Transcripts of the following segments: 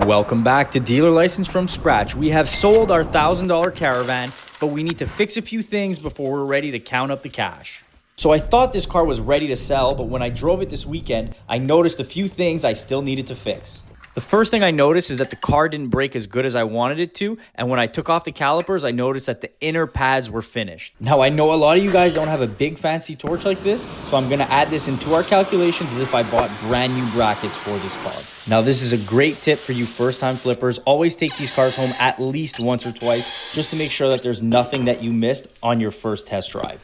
Welcome back to Dealer License from Scratch. We have sold our $1,000 Caravan, but we need to fix a few things before we're ready to count up the cash. So I thought this car was ready to sell, but when I drove it this weekend, I noticed a few things I still needed to fix. The first thing I noticed is that the car didn't brake as good as I wanted it to, and when I took off the calipers, I noticed that the inner pads were finished. Now, I know a lot of you guys don't have a big fancy torch like this, so I'm going to add this into our calculations as if I bought brand new brackets for this car. Now, this is a great tip for you first-time flippers. Always take these cars home at least once or twice, just to make sure that there's nothing that you missed on your first test drive.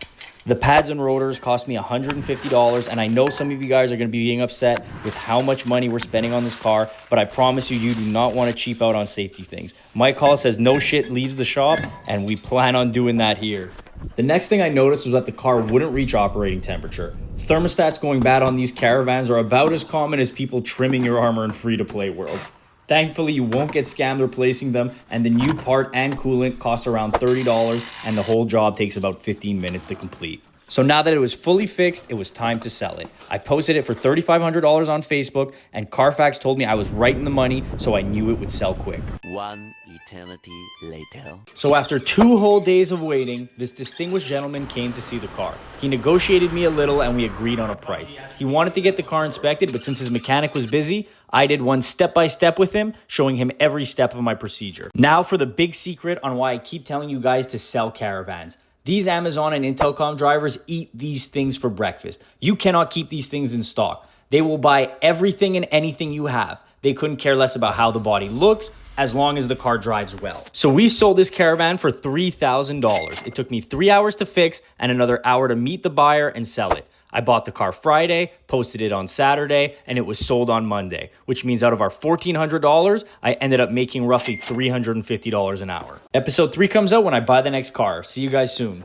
The pads and rotors cost me $150, and I know some of you guys are going to be being upset with how much money we're spending on this car, but I promise you, you do not want to cheap out on safety things. My call says no shit leaves the shop, and we plan on doing that here. The next thing I noticed was that the car wouldn't reach operating temperature. Thermostats going bad on these Caravans are about as common as people trimming your armor in free-to-play world. Thankfully, you won't get scammed replacing them, and the new part and coolant costs around $30, and the whole job takes about 15 minutes to complete. So now that it was fully fixed, it was time to sell it. I posted it for $3,500 on Facebook, and Carfax told me I was right in the money, so I knew it would sell quick. One eternity later. So after 2 whole days of waiting, this distinguished gentleman came to see the car. He negotiated me a little and we agreed on a price. He wanted to get the car inspected, but since his mechanic was busy, I did one step-by-step with him, showing him every step of my procedure. Now for the big secret on why I keep telling you guys to sell Caravans. These Amazon and Intelcom drivers eat these things for breakfast. You cannot keep these things in stock. They will buy everything and anything you have. They couldn't care less about how the body looks, as long as the car drives well. So we sold this Caravan for $3,000. It took me 3 hours to fix and another hour to meet the buyer and sell it. I bought the car Friday, posted it on Saturday, and it was sold on Monday, which means out of our $1,400, I ended up making roughly $350 an hour. Episode 3 comes out when I buy the next car. See you guys soon.